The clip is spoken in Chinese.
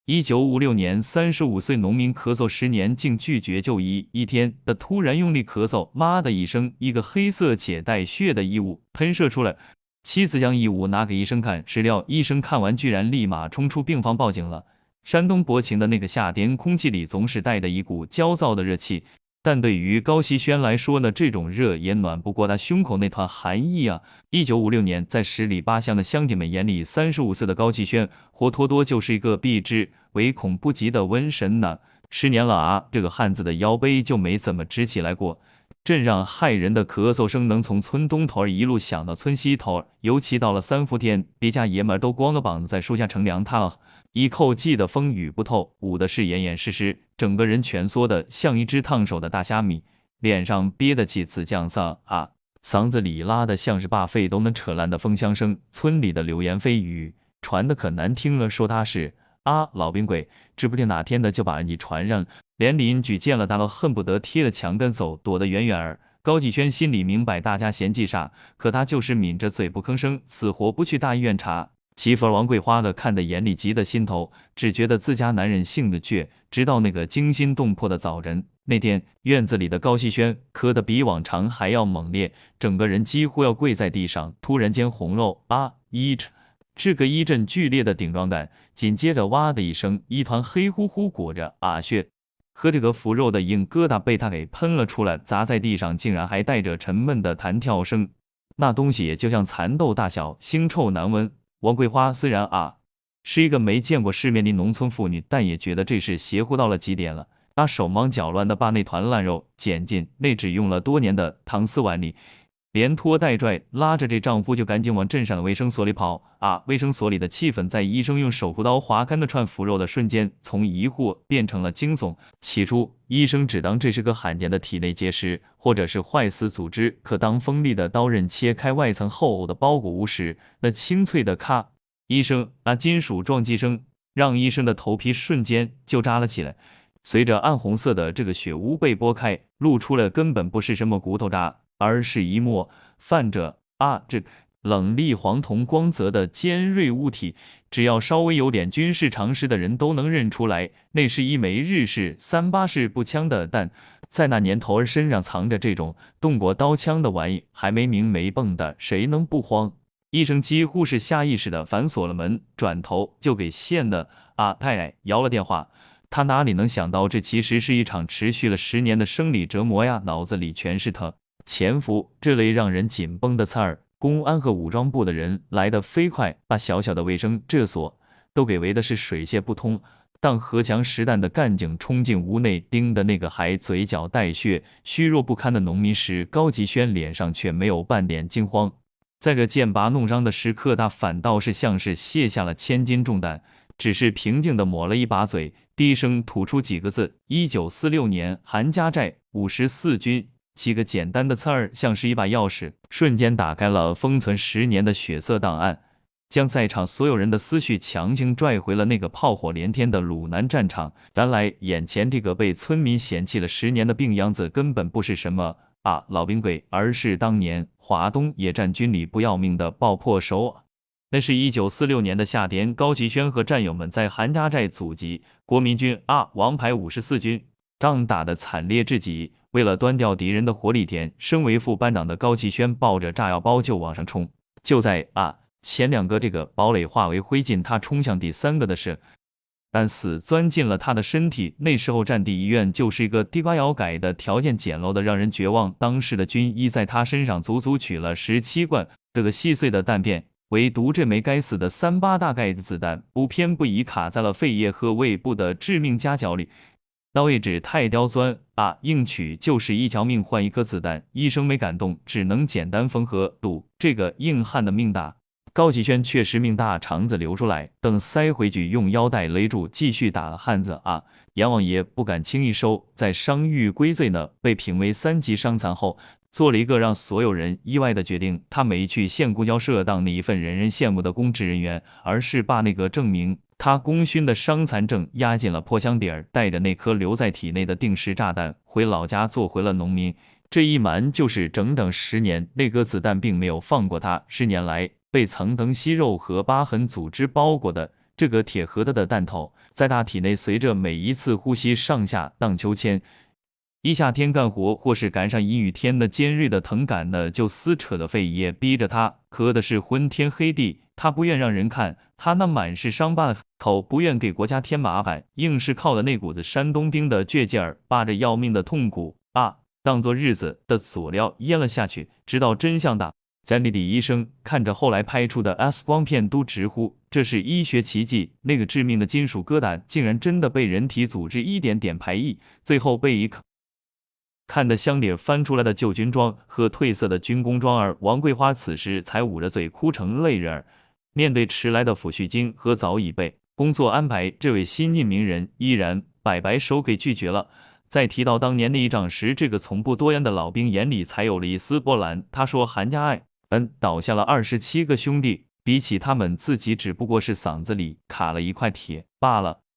1956年，35岁农民咳嗽10年竟拒绝就医，一天的突然用力咳嗽，妈的一声，一个黑色且带血的异物喷射出来。妻子将异物拿给医生看，谁料医生看完居然立马冲出病房报警了。山东博秦的那个夏天，空气里总是带着一股焦躁的热气，但对于高希轩来说呢，这种热也暖不过他胸口那团寒意啊。1956年，在十里八乡的乡亲们眼里，35岁的高希轩活脱脱就是一个避之唯恐不及的瘟神呢。10年了啊，这个汉子的腰背就没怎么直起来过。真让害人的咳嗽声能从村东头一路响到村西头，尤其到了3伏天，别家爷们都光个膀子在树下乘凉榻，一口气的风雨不透，捂的是严严实实，整个人蜷缩的像一只烫手的大虾米，脸上憋得起死降丧啊，嗓子里拉的像是把肺都能扯烂的风箱声。村里的流言蜚语传的可难听了，说他是老兵鬼，指不定哪天的就把你传上，连邻居见了他都恨不得贴着墙根走，躲得远远儿。高继轩心里明白大家嫌忌煞，可他就是抿着嘴不吭声，死活不去大医院查。媳妇王桂花的看得眼里急得心头，只觉得自家男人性子倔。直到那个惊心动魄的早晨，那天院子里的高希轩咳得比往常还要猛烈，整个人几乎要跪在地上，突然间红肉这个一阵剧烈的顶撞感，紧接着哇的一声，一团黑乎乎裹着血和这个腐肉的硬疙瘩被他给喷了出来，砸在地上竟然还带着沉闷的弹跳声，那东西就像蚕豆大小，腥臭难闻。王桂花虽然是一个没见过世面的农村妇女，但也觉得这事邪乎到了极点了。她手忙脚乱的把那团烂肉捡进那只用了多年的搪瓷碗里，连拖带拽拉着这丈夫就赶紧往镇上的卫生所里跑卫生所里的气氛在医生用手术刀划开那串腐肉的瞬间，从疑惑变成了惊悚。起初医生只当这是个罕见的体内结石或者是坏死组织，可当锋利的刀刃切开外层厚厚的包裹物时，那清脆的咔一声，那金属撞击声让医生的头皮瞬间就扎了起来。随着暗红色的这个血污被剥开，露出了根本不是什么骨头渣，而是一抹泛着这冷厉黄铜光泽的尖锐物体，只要稍微有点军事常识的人都能认出来，那是一枚日式38式步枪的弹。在那年头儿身上藏着这种动过刀枪的玩意，还没明没蹦的，谁能不慌？医生几乎是下意识的反锁了门，转头就给县的太太摇了电话。他哪里能想到这其实是一场持续了10年的生理折磨呀，脑子里全是他潜伏这类让人紧绷的刺儿。公安和武装部的人来得飞快，把小小的卫生这所都给围的是水泄不通。当荷枪实弹的干警冲进屋内，盯的那个还嘴角带血虚弱不堪的农民时，高吉轩脸上却没有半点惊慌。在这剑拔弩张的时刻，他反倒是像是卸下了千斤重担，只是平静的抹了一把嘴，低声吐出几个字：1946年韩家寨54军。几个简单的刺儿像是一把钥匙，瞬间打开了封存10年的血色档案，将在场所有人的思绪强行拽回了那个炮火连天的鲁南战场。原来眼前这个被村民嫌弃了10年的病秧子根本不是什么老兵鬼，而是当年华东野战军里不要命的爆破手。那是1946年的夏天，高吉轩和战友们在韩家寨阻击国民军王牌54军，仗打得惨烈至极。为了端掉敌人的火力点，身为副班长的高继轩抱着炸药包就往上冲。就在前2个这个堡垒化为灰烬，他冲向第3个的是，但死钻进了他的身体。那时候战地医院就是一个地瓜窑改的，条件简陋的让人绝望。当时的军医在他身上足足取了17罐这个细碎的弹片，唯独这枚该死的38大盖子子弹不偏不倚卡在了肺叶和胃部的致命夹角里。刀也指太刁钻硬取就是一条命换一颗子弹，医生没敢动，只能简单缝合堵。这个硬汉的命大，高启轩确实命大，肠子流出来，等塞回去用腰带勒住，继续打汉子阎王爷不敢轻易收，在伤愈归罪呢，被评为3级伤残后，做了一个让所有人意外的决定，他没去县公交社当那一份人人羡慕的公职人员，而是把那个证明他功勋的伤残证压进了破箱底儿，带着那颗留在体内的定时炸弹回老家做回了农民。这一瞒就是整整10年，那颗子弹并没有放过他。10年来被层层息肉和疤痕组织包裹的这个铁疙瘩的弹头，在他体内随着每一次呼吸上下荡秋千。一夏天干活或是赶上阴雨天的尖锐的疼感呢，就撕扯的肺也逼着他磕的是昏天黑地。他不愿让人看他那满是伤疤的头，不愿给国家添麻烦，硬是靠的那股子山东兵的倔劲儿，把着要命的痛苦当做日子的佐料咽了下去，直到真相大。詹莉迪医生看着后来拍出的 X 光片都直呼这是医学奇迹，那个致命的金属疙瘩竟然真的被人体组织一点点排异，最后被一看得香脸翻出来的旧军装和褪色的军工装儿，王桂花此时才捂着嘴哭成泪人儿。面对迟来的抚恤金和早已被工作安排，这位新晋名人依然摆手给拒绝了。在提到当年那一仗时，这个从不多言的老兵眼里才有了一丝波澜。他说韩家爱倒下了27个兄弟，比起他们自己只不过是嗓子里卡了一块铁罢了。